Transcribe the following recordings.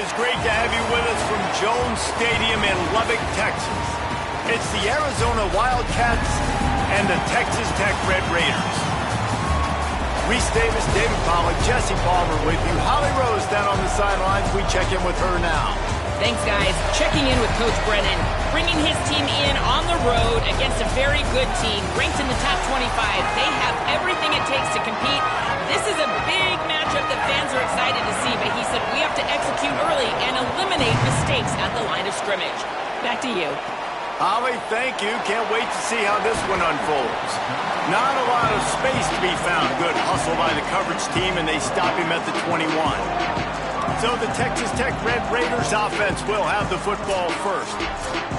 is great to have you with us from Jones Stadium in Lubbock, Texas. It's the Arizona Wildcats and the Texas Tech Red Raiders. Reese Davis, David Pollack, Jesse Palmer with you. Holly Rose down on the sidelines. We check in with her now. Thanks, guys. Checking in with Coach Brennan, bringing his team in on the road against a very good team, ranked in the top 25. They have everything it takes to compete. This is a big matchup that fans are excited to see, but he said we have to execute early and eliminate mistakes at the line of scrimmage. Back to you. Holly, thank you. Can't wait to see how this one unfolds. Not a lot of space to be found. Good hustle by the coverage team, and they stop him at the 21. So the Texas Tech Red Raiders offense will have the football first.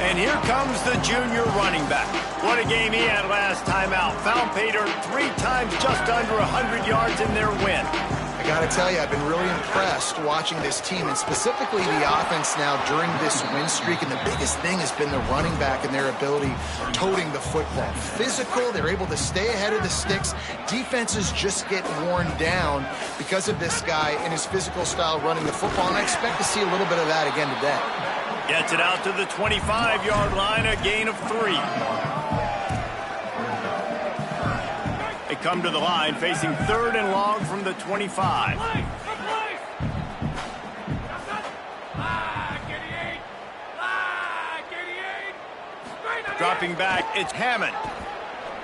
And here comes the junior running back. What a game he had last time out. Found pay dirt 3 times, just under 100 yards in their win. I got to tell you, I've been really impressed watching this team, and specifically the offense now during this win streak. And the biggest thing has been the running back and their ability toting the football. Physical, they're able to stay ahead of the sticks. Defenses just get worn down because of this guy and his physical style running the football, and I expect to see a little bit of that again today. Gets it out to the 25-yard line, a gain of 3. They come to the line, facing 3rd and long from the 25. Dropping back, it's Hammond.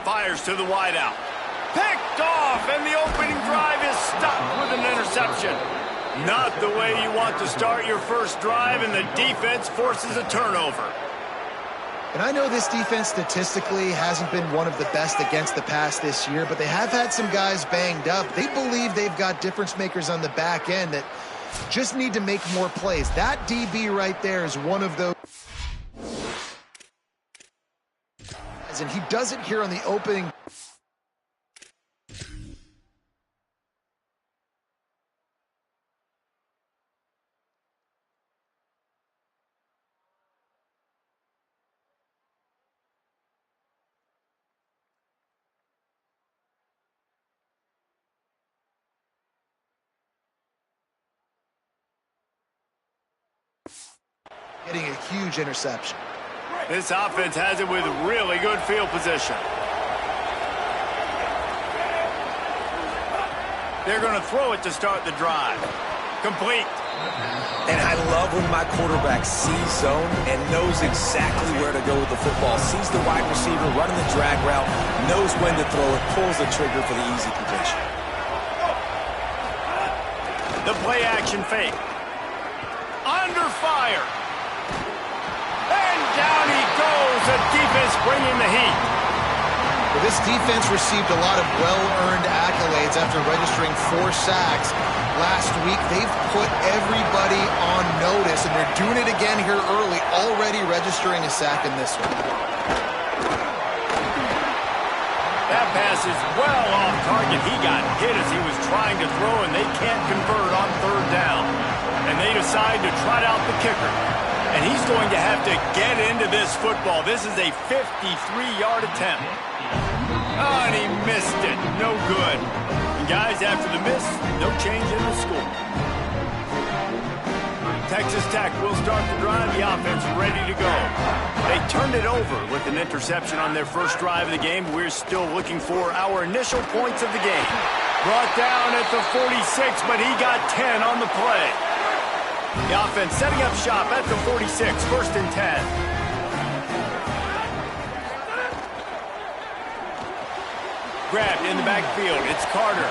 Fires to the wideout. Picked off, and the opening drive is stopped with an interception. Not the way you want to start your first drive, and the defense forces a turnover. And I know this defense statistically hasn't been one of the best against the pass this year, but they have had some guys banged up. They believe they've got difference makers on the back end that just need to make more plays. That DB right there is one of those. And he does it here on the opening. Getting a huge interception. This offense has it with really good field position. They're going to throw it to start the drive. Complete. And I love when my quarterback sees zone and knows exactly where to go with the football. Sees the wide receiver running the drag route, knows when to throw it, pulls the trigger for the easy completion. The play action fake. Under fire. And down he goes. The defense bringing the heat. Well, this defense received a lot of well-earned accolades after registering 4 sacks last week. They've put everybody on notice, and they're doing it again here early, already registering a sack in this one. That pass is well off target. He got hit as he was trying to throw, and they can't convert on 3rd down. And they decide to trot out the kicker. And he's going to have to get into this football. This is a 53-yard attempt. Oh, and he missed it. No good. And guys, after the miss, no change in the score. Texas Tech will start the drive. The offense ready to go. They turned it over with an interception on their first drive of the game. We're still looking for our initial points of the game. Brought down at the 46, but he got 10 on the play. The offense setting up shop at the 46, 1st and 10. Grabbed in the backfield, it's Carter.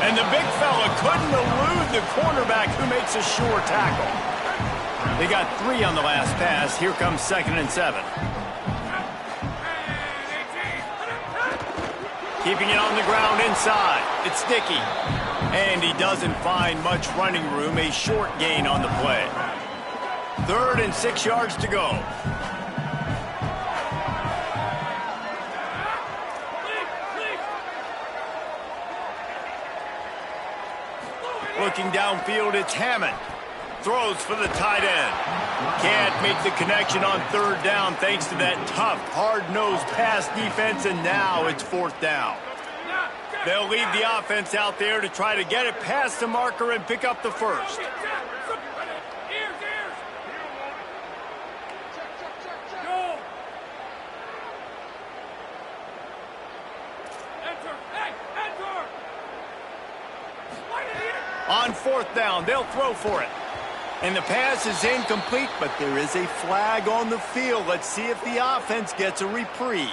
And the big fella couldn't elude the cornerback who makes a sure tackle. They got 3 on the last pass. Here comes 2nd and 7. Keeping it on the ground inside. It's Dickey. And he doesn't find much running room. A short gain on the play. 3rd and 6 yards to go. Looking downfield, it's Hammond. Throws for the tight end. Can't make the connection on 3rd down thanks to that tough, hard-nosed pass defense, and now it's 4th down. They'll leave the offense out there to try to get it past the marker and pick up the first. 4th down. They'll throw for it. And the pass is incomplete, but there is a flag on the field. Let's see if the offense gets a reprieve.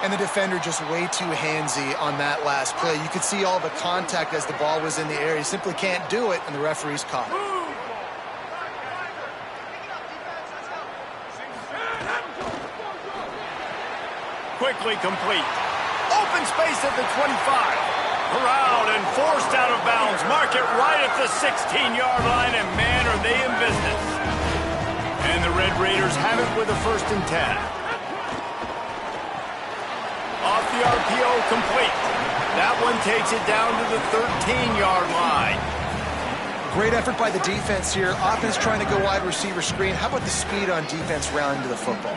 And the defender just way too handsy on that last play. You could see all the contact as the ball was in the air. He simply can't do it, and the referee's caught it. Quickly complete. Open space at the 25. Corralled and forced out of bounds. Mark it right at the 16-yard line, and man, are they in business. And the Red Raiders have it with a 1st and 10. Off the RPO, complete. That one takes it down to the 13-yard line. Great effort by the defense here. Offense trying to go wide receiver screen. How about the speed on defense rounding to the football?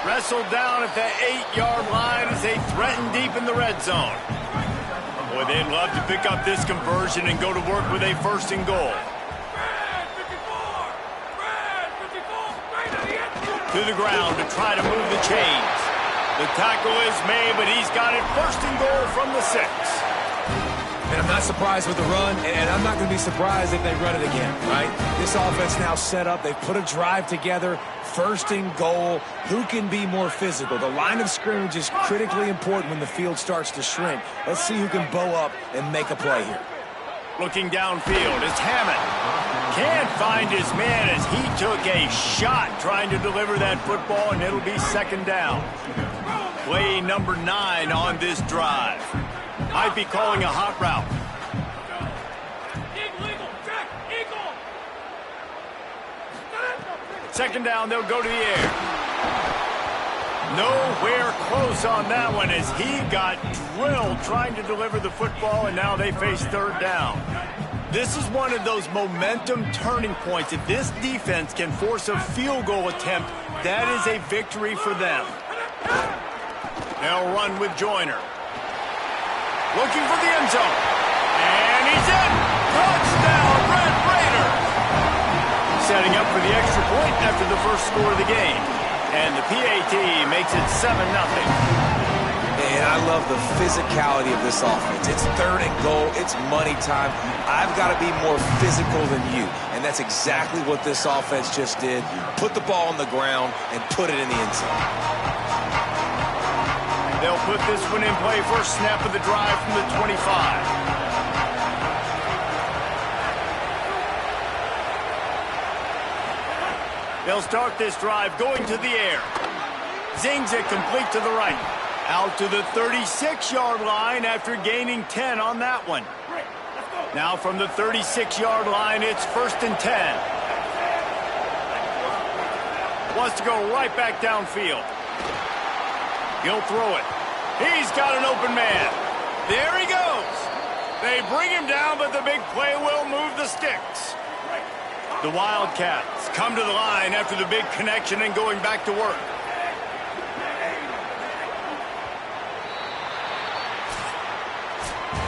Wrestled down at the 8-yard line as they threaten deep in the red zone. Boy, they'd love to pick up this conversion and go to work with a 1st and goal. To the ground to try to move the chains. The tackle is made, but he's got it 1st and goal from the 6. And I'm not surprised with the run, and I'm not going to be surprised if they run it again, right? This offense now set up. They've put a drive together. 1st and goal. Who can be more physical? The line of scrimmage is critically important when the field starts to shrink. Let's see who can bow up and make a play here. Looking downfield, it's Hammond. Can't find his man as he took a shot trying to deliver that football, and it'll be 2nd down. Play number 9 on this drive. Might be calling a hot route. Second down, they'll go to the air. Nowhere close on that one as he got drilled trying to deliver the football, and now they face 3rd down. This is one of those momentum turning points. If this defense can force a field goal attempt, that is a victory for them. They'll run with Joyner. Looking for the end zone. And he's in. Touchdown, Red Raiders. Setting up for the extra point after the first score of the game. And the PAT makes it 7-0. And I love the physicality of this offense. It's 3rd and goal. It's money time. I've got to be more physical than you. And that's exactly what this offense just did. Put the ball on the ground and put it in the end zone. They'll put this one in play. First snap of the drive from the 25. They'll start this drive going to the air. Zings it complete to the right. Out to the 36-yard line after gaining 10 on that one. Now from the 36-yard line, it's 1st and 10. Wants to go right back downfield. He'll throw it. He's got an open man. There he goes. They bring him down, but the big play will move the sticks. The Wildcats come to the line after the big connection and going back to work.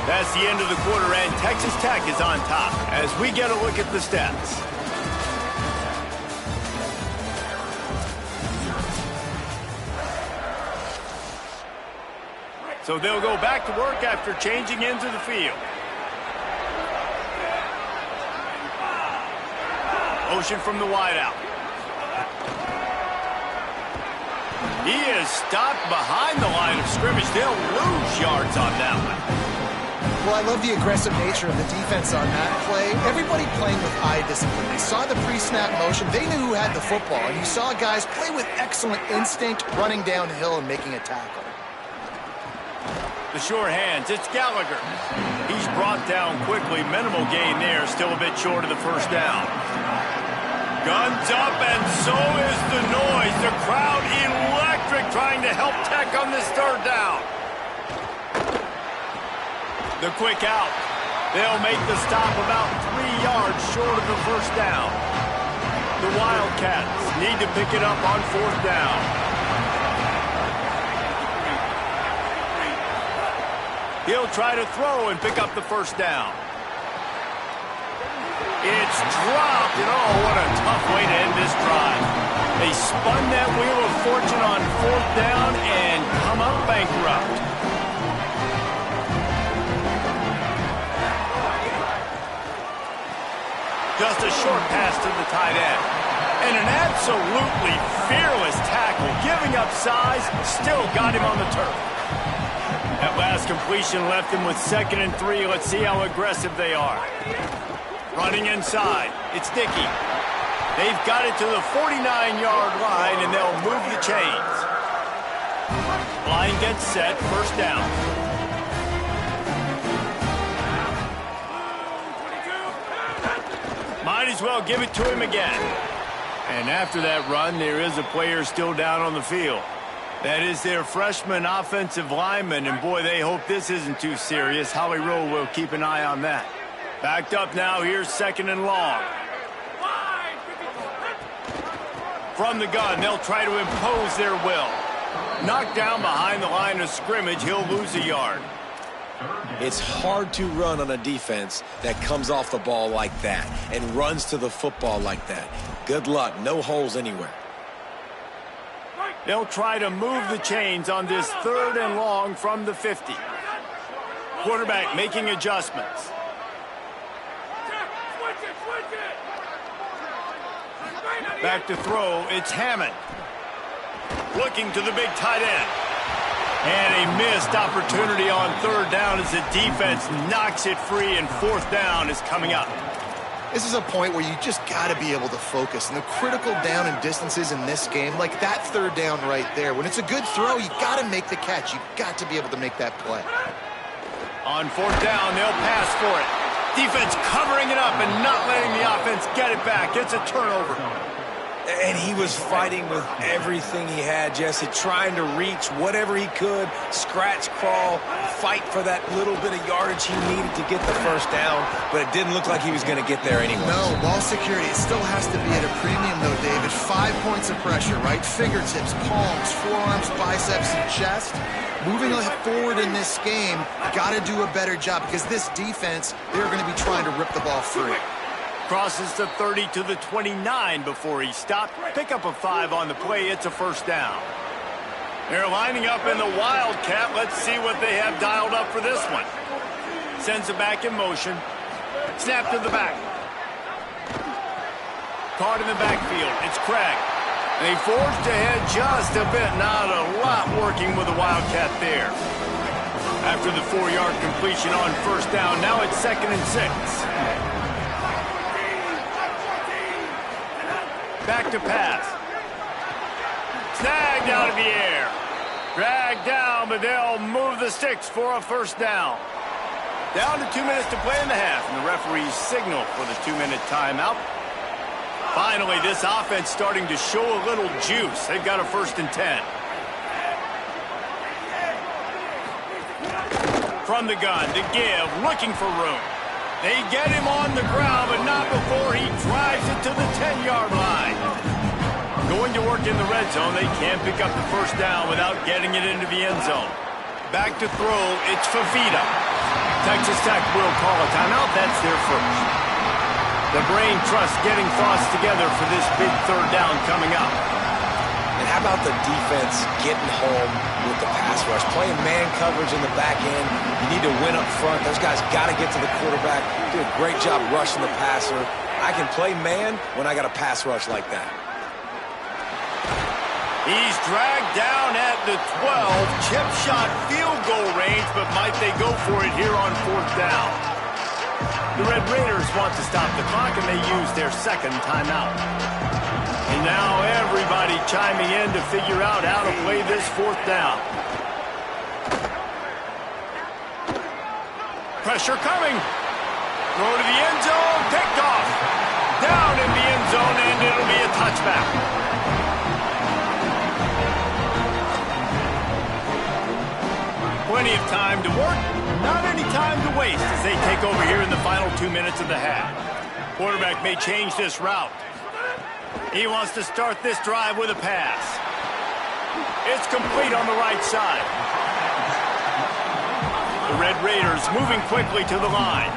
That's the end of the quarter, and Texas Tech is on top as we get a look at the stats. So they'll go back to work after changing into the field. Motion from the wideout. He is stopped behind the line of scrimmage. They'll lose yards on that one. Well, I love the aggressive nature of the defense on that play. Everybody playing with eye discipline. They saw the pre-snap motion. They knew who had the football. And you saw guys play with excellent instinct, running downhill and making a tackle. The sure hands, it's Gallagher. He's brought down quickly. Minimal gain there, still a bit short of the first down. Guns up, and so is the noise. The crowd electric trying to help Tech on this 3rd down. The quick out. They'll make the stop about 3 yards short of the first down. The Wildcats need to pick it up on 4th down. He'll try to throw and pick up the first down. It's dropped, and oh, what a tough way to end this drive. They spun that wheel of fortune on 4th down and come up bankrupt. Just a short pass to the tight end. And an absolutely fearless tackle, giving up size, still got him on the turf. That last completion left him with 2nd and 3. Let's see how aggressive they are. Running inside, it's Dickey. They've got it to the 49-yard line, and they'll move the chains. Line gets set, 1st down. Might as well give it to him again. And after that run, there is a player still down on the field. That is their freshman offensive lineman, and boy, they hope this isn't too serious. Howie Rowe will keep an eye on that. Backed up now, here's 2nd and long. From the gun, they'll try to impose their will. Knocked down behind the line of scrimmage, he'll lose a yard. It's hard to run on a defense that comes off the ball like that and runs to the football like that. Good luck, no holes anywhere. They'll try to move the chains on this 3rd and long from the 50. Quarterback making adjustments. Back to throw, it's Hammond. Looking to the big tight end. And a missed opportunity on 3rd down as the defense knocks it free, and 4th down is coming up. This is a point where you just got to be able to focus. And the critical down and distances in this game, like that 3rd down right there, when it's a good throw, you got to make the catch. You've got to be able to make that play. On 4th down, they'll pass for it. Defense covering it up and not letting the offense get it back. It's a turnover. And he was fighting with everything he had, Jesse, trying to reach whatever he could, scratch, crawl, fight for that little bit of yardage he needed to get the 1st down, but it didn't look like he was going to get there anyway. No, ball security, it still has to be at a premium, though, David. 5 points of pressure, right? Fingertips, palms, forearms, biceps, and chest. Moving forward in this game, got to do a better job because this defense, they're going to be trying to rip the ball free. Crosses the 30 to the 29 before he stopped. Pick up a 5 on the play. It's a 1st down. They're lining up in the Wildcat. Let's see what they have dialed up for this one. Sends it back in motion. Snap to the back. Caught in the backfield. It's Craig. They forged ahead just a bit. Not a lot working with the Wildcat there. After the 4-yard completion on 1st down, now it's 2nd and 6. Back to pass. Snagged out of the air. Dragged down, but they'll move the sticks for a 1st down. Down to 2 minutes to play in the half, and the referees signal for the 2-minute timeout. Finally, this offense starting to show a little juice. They've got a 1st and 10. From the gun to give, looking for room. They get him on the ground, but not before he drives it to the 10-yard line. Going to work in the red zone, they can't pick up the 1st down without getting it into the end zone. Back to throw, it's Fafita. Texas Tech will call a timeout. That's their 1st. The brain trust getting thoughts together for this big 3rd down coming up. And how about the defense getting home with the pass rush? Playing man coverage in the back end. You need to win up front. Those guys got to get to the quarterback. Do a great job rushing the passer. I can play man when I got a pass rush like that. He's dragged down at the 12. Chip shot field goal range, but might they go for it here on 4th down? The Red Raiders want to stop the clock, and they use their 2nd timeout. And now everybody chiming in to figure out how to play this 4th down. Pressure coming. Throw to the end zone. Picked off. Down in the end zone, and it'll be a touchback. Plenty of time to work. Not any time to waste as they take over here in the final 2 minutes of the half. Quarterback may change this route. He wants to start this drive with a pass. It's complete on the right side. The Red Raiders moving quickly to the line.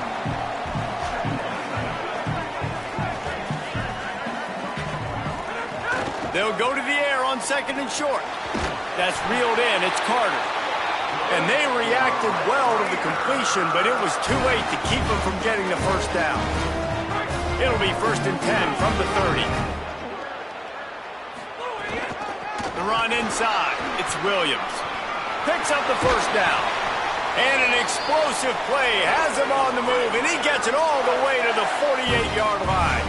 They'll go to the air on 2nd and short. That's reeled in. It's Carter. And they reacted well to the completion, but it was too late to keep them from getting the first down. It'll be 1st and 10 from the 30. The run inside. It's Williams. Picks up the first down. And an explosive play has him on the move, and he gets it all the way to the 48-yard line.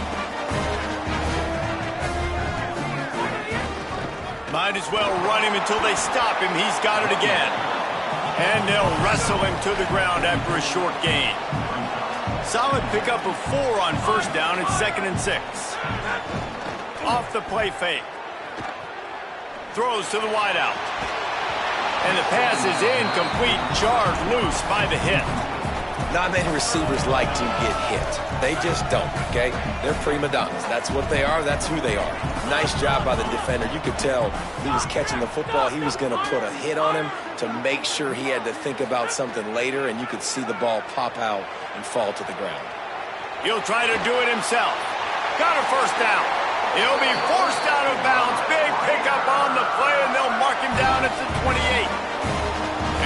Might as well run him until they stop him. He's got it again. And they'll wrestle him to the ground after a short gain. Solid pickup of 4 on 1st down. It's 2nd and 6. Off the play fake. Throws to the wideout. And the pass is incomplete. Charged loose by the hit. Not many receivers like to get hit. They just don't, okay? They're prima donnas. That's what they are. That's who they are. Nice job by the defender. You could tell he was catching the football. He was going to put a hit on him to make sure he had to think about something later, and you could see the ball pop out and fall to the ground. He'll try to do it himself. Got a first down. He'll be forced out of bounds. Big pickup on the play, and they'll mark him down at the 28.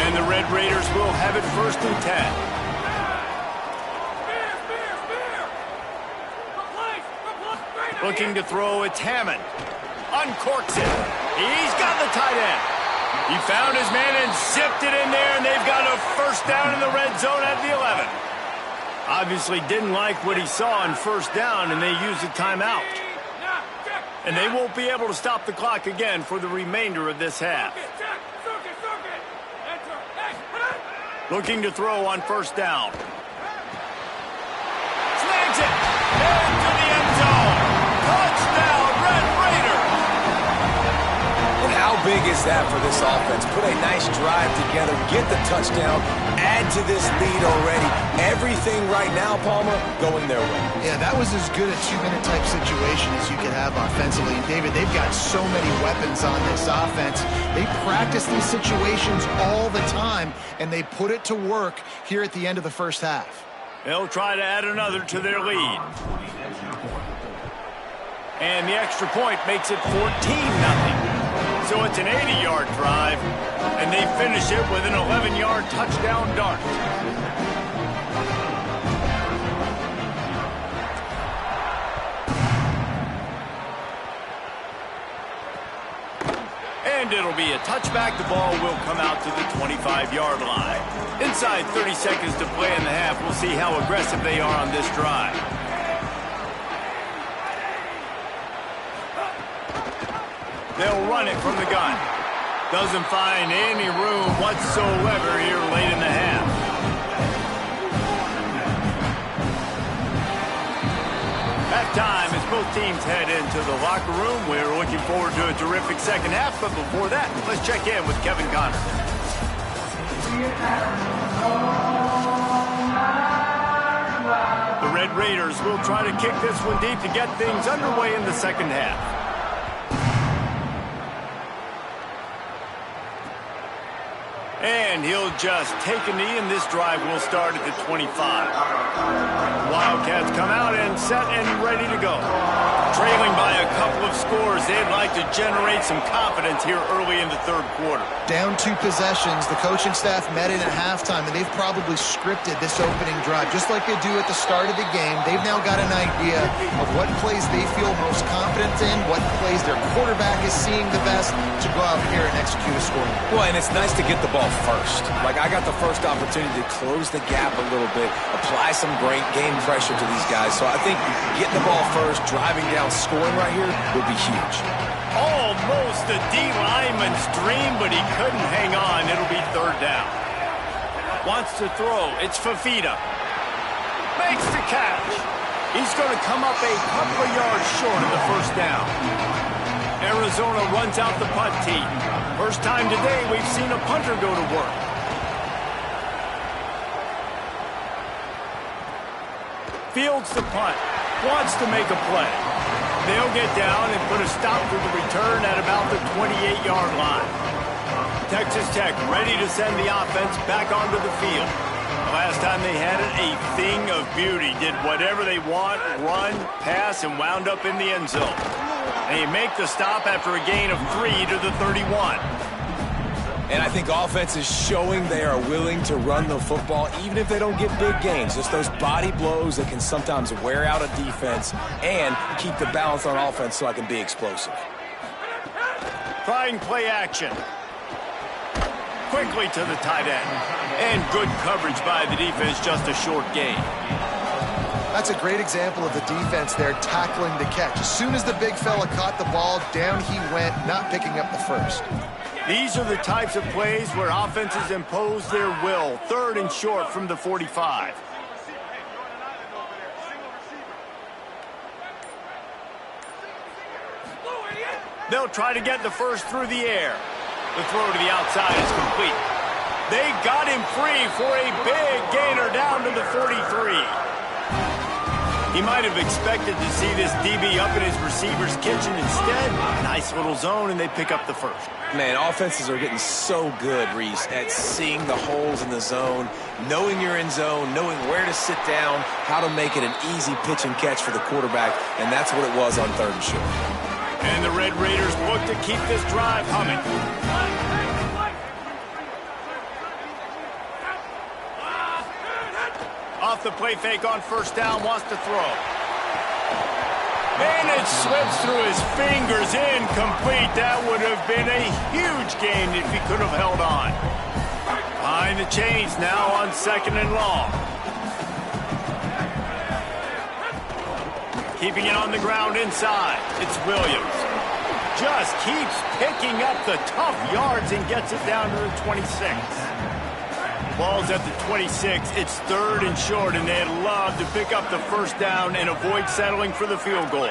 And the Red Raiders will have it 1st and 10. Looking to throw, it's Hammond. Uncorks it. He's got the tight end. He found his man and zipped it in there, and they've got a first down in the red zone at the 11. Obviously didn't like what he saw on 1st down, and they used a timeout. And they won't be able to stop the clock again for the remainder of this half. Looking to throw on 1st down. Snags it. Into the end zone. Touchdown, Red Raiders. And how big is that for this offense? Put a nice drive together, get the touchdown, add to this lead already. Everything right now, Palmer, going their way. Yeah, that was as good a 2-minute type situation as you could have offensively. And David, they've got so many weapons on this offense. They practice these situations all the time, and they put it to work here at the end of the first half. They'll try to add another to their lead. And the extra point makes it 14-0. So it's an 80-yard drive, and they finish it with an 11-yard touchdown dart. And it'll be a touchback. The ball will come out to the 25-yard line. Inside 30 seconds to play in the half. We'll see how aggressive they are on this drive. They'll run it from the gun. Doesn't find any room whatsoever here late in the half. At time as both teams head into the locker room, we're looking forward to a terrific second half. But before that, let's check in with Kevin Connor. The Red Raiders will try to kick this one deep to get things underway in the second half. And he'll just take a knee, and this drive will start at the 25. Wildcats come out and set and ready to go. Trailing by a couple of scores, they'd like to generate some confidence here early in the third quarter. Down 2 possessions, the coaching staff met in at halftime, and they've probably scripted this opening drive. Just like they do at the start of the game, they've now got an idea of what plays they feel most confident in, what plays their quarterback is seeing the best to go out here and execute a scoring. Well, and it's nice to get the ball first. Like, I got the first opportunity to close the gap a little bit, apply some great game pressure to these guys. So I think getting the ball first, driving down, scoring right here would be huge. Almost a D-lineman's dream, but he couldn't hang on. It'll be 3rd down. Wants to throw. It's Fafita. Makes the catch. He's going to come up a couple of yards short of the first down. Arizona runs out the punt team. First time today we've seen a punter go to work. Fields the punt. Wants to make a play. They'll get down and put a stop to the return at about the 28-yard line. Texas Tech ready to send the offense back onto the field. The last time they had it, a thing of beauty. Did whatever they want, run, pass, and wound up in the end zone. They make the stop after a gain of 3 to the 31. And I think offense is showing they are willing to run the football, even if they don't get big gains. Just those body blows that can sometimes wear out a defense and keep the balance on offense so I can be explosive. Trying play action. Quickly to the tight end. And good coverage by the defense, just a short gain. That's a great example of the defense there tackling the catch. As soon as the big fella caught the ball, down he went, not picking up the first. These are the types of plays where offenses impose their will. 3rd and short from the 45. They'll try to get the first through the air. The throw to the outside is complete. They got him free for a big gainer down to the 43. He might have expected to see this DB up in his receiver's kitchen. Instead, nice little zone, and they pick up the first. Man, offenses are getting so good, Reese, at seeing the holes in the zone, knowing you're in zone, knowing where to sit down, how to make it an easy pitch and catch for the quarterback, and that's what it was on 3rd and short. And the Red Raiders look to keep this drive humming. Off the play fake on 1st down, wants to throw. And it slips through his fingers, incomplete. That would have been a huge gain if he could have held on. Behind the chains now on 2nd and long. Keeping it on the ground inside. It's Williams. Just keeps picking up the tough yards and gets it down to the 26. Ball's at the 26. It's 3rd and short, and they'd love to pick up the first down and avoid settling for the field goal.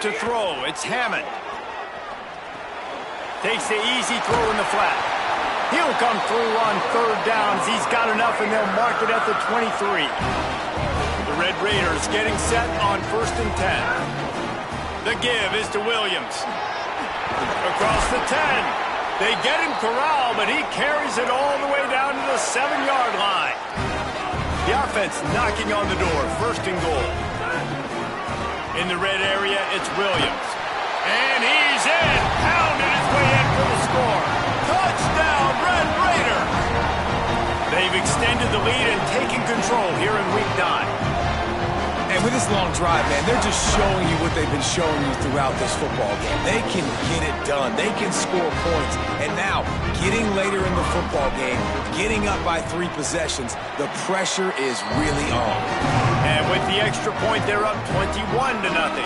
To throw, it's Hammond. Takes the easy throw in the flat. He'll come through on 3rd downs. He's got enough, and they'll mark it at the 23. The Red Raiders getting set on 1st and 10. The give is to Williams. Across the 10. They get him corralled, but he carries it all the way down to the 7-yard line. The offense knocking on the door, 1st and goal. In the red area, it's Williams. And he's in, pounding his way in for the score. Touchdown, Red Raiders! They've extended the lead and taken control here in Week 9. And with this long drive, man, they're just showing you what they've been showing you throughout this football game. They can get it done. They can score points. And now, getting later in the football game, getting up by 3 possessions, the pressure is really on. And with the extra point, they're up 21-0.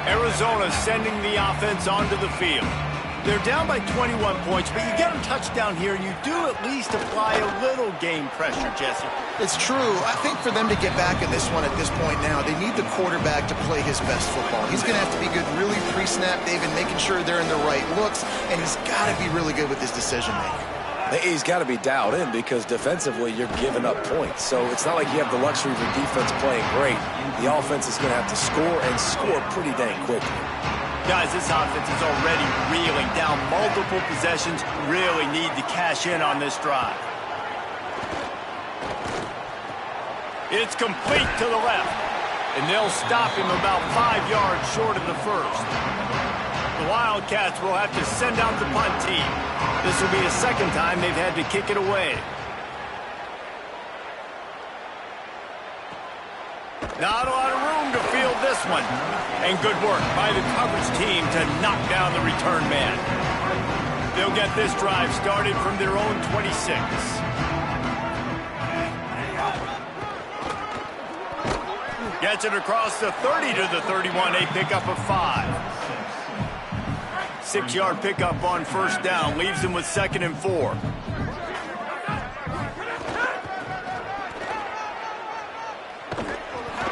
Arizona sending the offense onto the field. They're down by 21 points, but you get a touchdown here, you do at least apply a little game pressure, Jesse. It's true. I think for them to get back in this one at this point now, they need the quarterback to play his best football. He's going to have to be good really pre-snap, David, making sure they're in the right looks, and he's got to be really good with his decision-making. He's got to be dialed in because defensively you're giving up points. So it's not like you have the luxury of your defense playing great. The offense is going to have to score and score pretty dang quickly. Guys, this offense is already reeling down multiple possessions. Really need to cash in on this drive. It's complete to the left. And they'll stop him about 5 yards short of the first. The Wildcats will have to send out the punt team. This will be the 2nd time they've had to kick it away. Not a lot of room to field this one. And good work by the coverage team to knock down the return man. They'll get this drive started from their own 26. Gets it across the 30 to the 31, a pickup of 5. 6-yard pickup on 1st down, leaves them with 2nd and 4.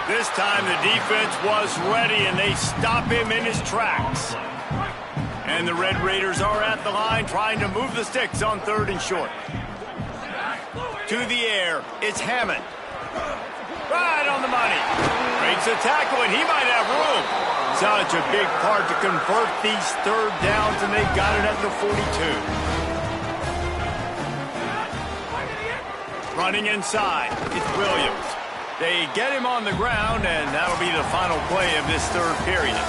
This time the defense was ready, and they stop him in his tracks. And the Red Raiders are at the line trying to move the sticks on 3rd and short. To the air, it's Hammond. Right on the money. Breaks a tackle, and he might have room. Such a big part to convert these 3rd downs, and they've got it at the 42. Running inside, it's Williams. They get him on the ground, and that'll be the final play of this 3rd period.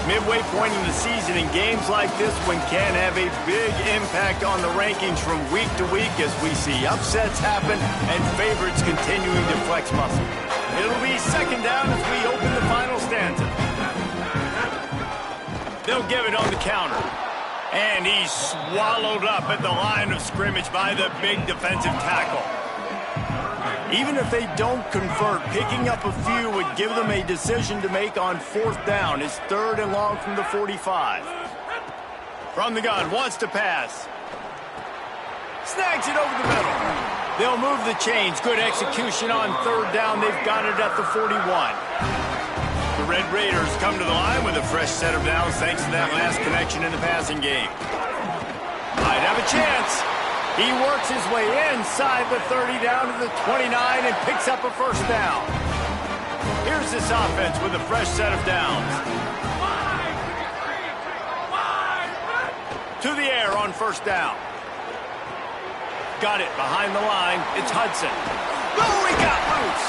Midway point in the season, in games like this one can have a big impact on the rankings from week to week as we see upsets happen and favorites continuing to flex muscle. It'll be 2nd down as we open the final stanza. They'll give it on the counter. And he's swallowed up at the line of scrimmage by the big defensive tackle. Even if they don't convert, picking up a few would give them a decision to make on 4th down. It's 3rd and long from the 45. From the gun, wants to pass. Snags it over the middle. They'll move the chains. Good execution on 3rd down. They've got it at the 41. The Red Raiders come to the line with a fresh set of downs thanks to that last connection in the passing game. Might have a chance. He works his way inside the 30 down to the 29 and picks up a 1st down. Here's this offense with a fresh set of downs. To the air on 1st down. Got it behind the line. It's Hudson. Oh, he got loose.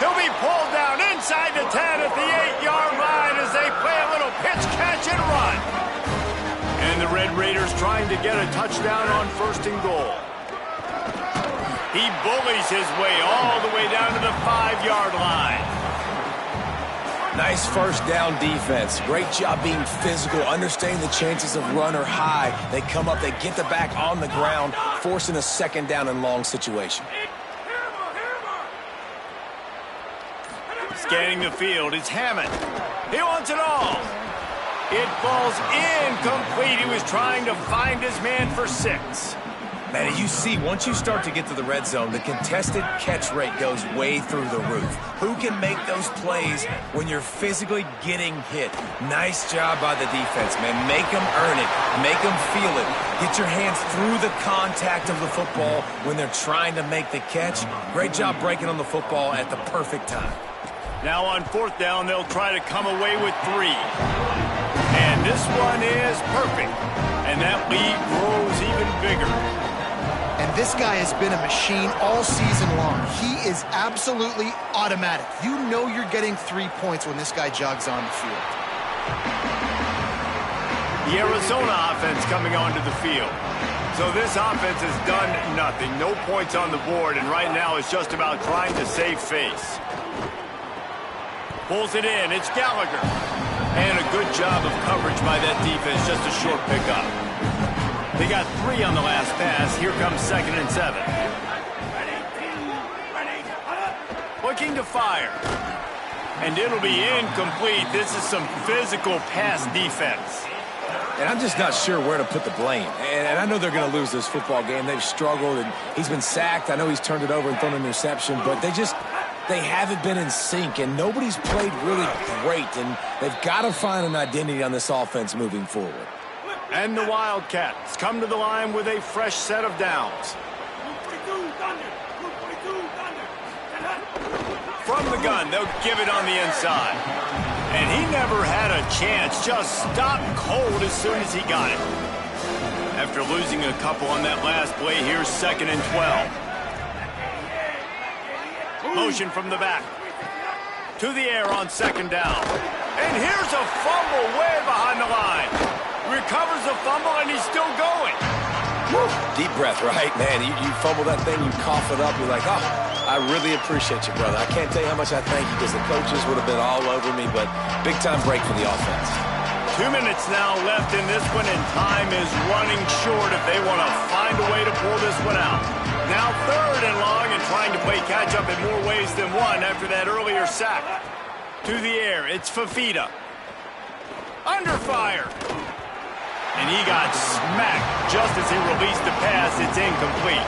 He'll be pulled down inside the 10 at the 8-yard line as they play a little pitch, catch, and run. And the Red Raiders trying to get a touchdown on 1st and goal. He bullies his way all the way down to the 5-yard line. Nice 1st down defense. Great job being physical, understanding the chances of run are high. They come up, they get the back on the ground, forcing a 2nd down and long situation. Scanning the field, it's Hammond. He wants it all. It falls incomplete. He was trying to find his man for 6. Man, you see, once you start to get to the red zone, the contested catch rate goes way through the roof. Who can make those plays when you're physically getting hit? Nice job by the defense, man. Make them earn it. Make them feel it. Get your hands through the contact of the football when they're trying to make the catch. Great job breaking on the football at the perfect time. Now on 4th down, they'll try to come away with 3. And this one is perfect. And that lead grows even bigger. And this guy has been a machine all season long. He is absolutely automatic. You know you're getting 3 points when this guy jogs on the field. The Arizona offense coming onto the field. So this offense has done nothing. No points on the board, and right now it's just about trying to save face. Pulls it in. It's Gallagher. And a good job of coverage by that defense. Just a short pickup. They got 3 on the last pass. Here comes 2nd and 7. Looking to fire. And it'll be incomplete. This is some physical pass defense. And I'm just not sure where to put the blame. And I know they're going to lose this football game. They've struggled, and he's been sacked. I know he's turned it over and thrown an interception, but they haven't been in sync, and nobody's played really great, and they've got to find an identity on this offense moving forward. And the Wildcats come to the line with a fresh set of downs. From the gun, they'll give it on the inside. And he never had a chance, just stopped cold as soon as he got it. After losing a couple on that last play, here's 2nd and 12. Motion from the back. To the air on 2nd down. And here's a fumble way behind the line. Recovers the fumble, and he's still going. Woo. Deep breath, right? Man, you fumble that thing, you cough it up, you're like, oh, I really appreciate you, brother. I can't tell you how much I thank you because the coaches would have been all over me, but big-time break for the offense. 2 minutes now left in this one, and time is running short if they want to find a way to pull this one out. Now 3rd and long and trying to play catch-up in more ways than one after that earlier sack. To the air, it's Fafita. Under fire. And he got smacked just as he released the pass. It's incomplete.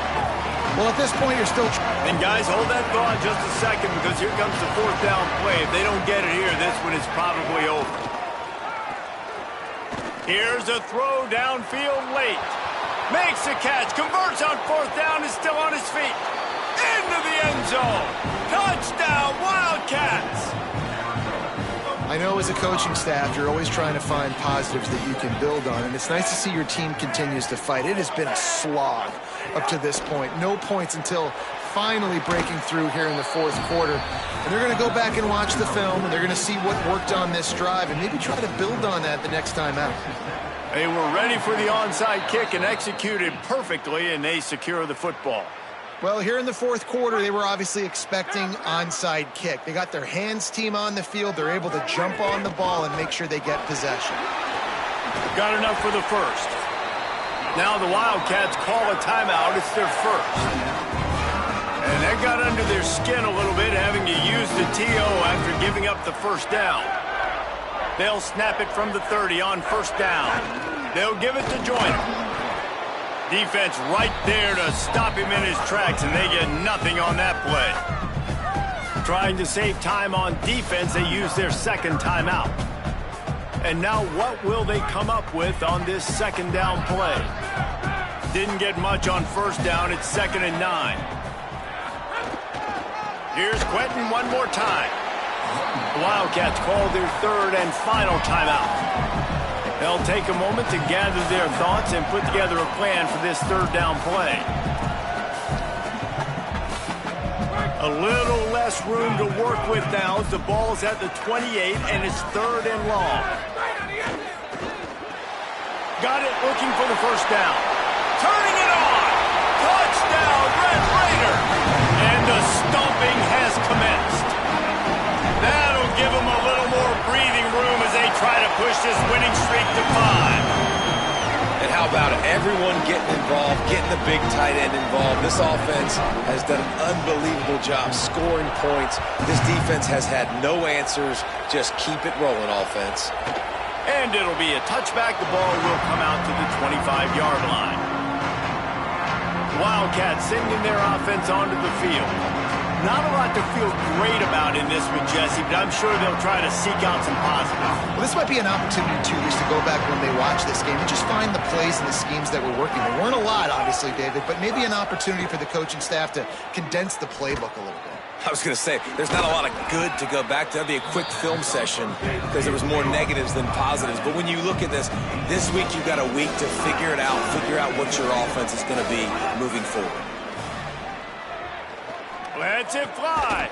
Well, at this point, you're still... And guys, hold that thought just a second because here comes the 4th down play. If they don't get it here, this one is probably over. Here's a throw downfield late. Makes a catch, converts on fourth down, is still on his feet. Into the end zone. Touchdown, Wildcats. I know as a coaching staff, you're always trying to find positives that you can build on, and it's nice to see your team continues to fight. It has been a slog up to this point. No points until finally breaking through here in the fourth quarter. And they're going to go back and watch the film, and they're going to see what worked on this drive and maybe try to build on that the next time out. They were ready for the onside kick and executed perfectly, and they secure the football. Well, here in the fourth quarter, they were obviously expecting onside kick. They got their hands team on the field. They're able to jump on the ball and make sure they get possession. Got enough for the first. Now the Wildcats call a timeout. It's their first. And that got under their skin a little bit, having to use the TO after giving up the first down. They'll snap it from the 30 on first down. They'll give it to Joyner. Defense right there to stop him in his tracks, and they get nothing on that play. Trying to save time on defense, they use their second timeout. And now what will they come up with on this second down play? Didn't get much on first down. It's 2nd and 9. Here's Quentin one more time. The Wildcats call their third and final timeout. They'll take a moment to gather their thoughts and put together a plan for this third down play. A little less room to work with now as the ball's at the 28 and it's 3rd and long. Got it, looking for the first down. Turning it on! Touchdown, Red Raider! And the stomping has commenced. That'll give them a little more breathing room as they try to push this winning streak to 5. And how about it? Everyone getting involved, getting the big tight end involved. This offense has done an unbelievable job scoring points. This defense has had no answers. Just keep it rolling, offense. And it'll be a touchback. The ball will come out to the 25-yard line. Wildcats sending their offense onto the field. Not a lot to feel great about in this one, Jesse, but I'm sure they'll try to seek out some positives. Well, this might be an opportunity, too, Reese, to go back when they watch this game and just find the plays and the schemes that were working. There weren't a lot, obviously, David, but maybe an opportunity for the coaching staff to condense the playbook a little bit. I was going to say, there's not a lot of good to go back to. That'd be a quick film session because there was more negatives than positives. But when you look at this week you've got a week to figure it out, figure out what your offense is going to be moving forward. Lets it fly.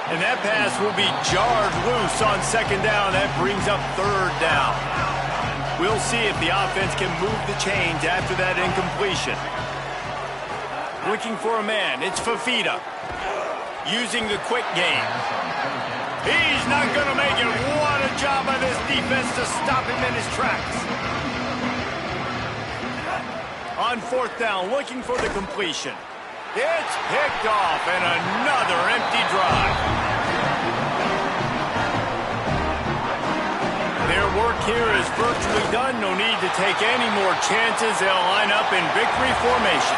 And that pass will be jarred loose on 2nd down. That brings up 3rd down. We'll see if the offense can move the chains after that incompletion. Looking for a man. It's Fafita. Using the quick game. He's not going to make it. What a job by this defense to stop him in his tracks. On 4th down, looking for the completion. It's picked off, and another empty drive. Their work here is virtually done. No need to take any more chances. They'll line up in victory formation.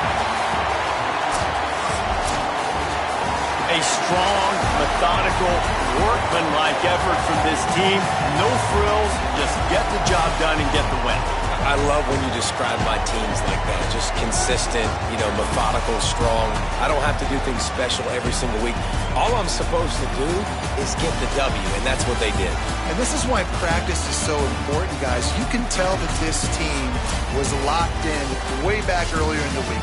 A strong, methodical, workmanlike effort from this team. No frills, just get the job done and get the win. I love when you describe my teams like that. Just consistent, methodical, strong. I don't have to do things special every single week. All I'm supposed to do is get the W, and that's what they did. And this is why practice is so important, guys. You can tell that this team was locked in way back earlier in the week.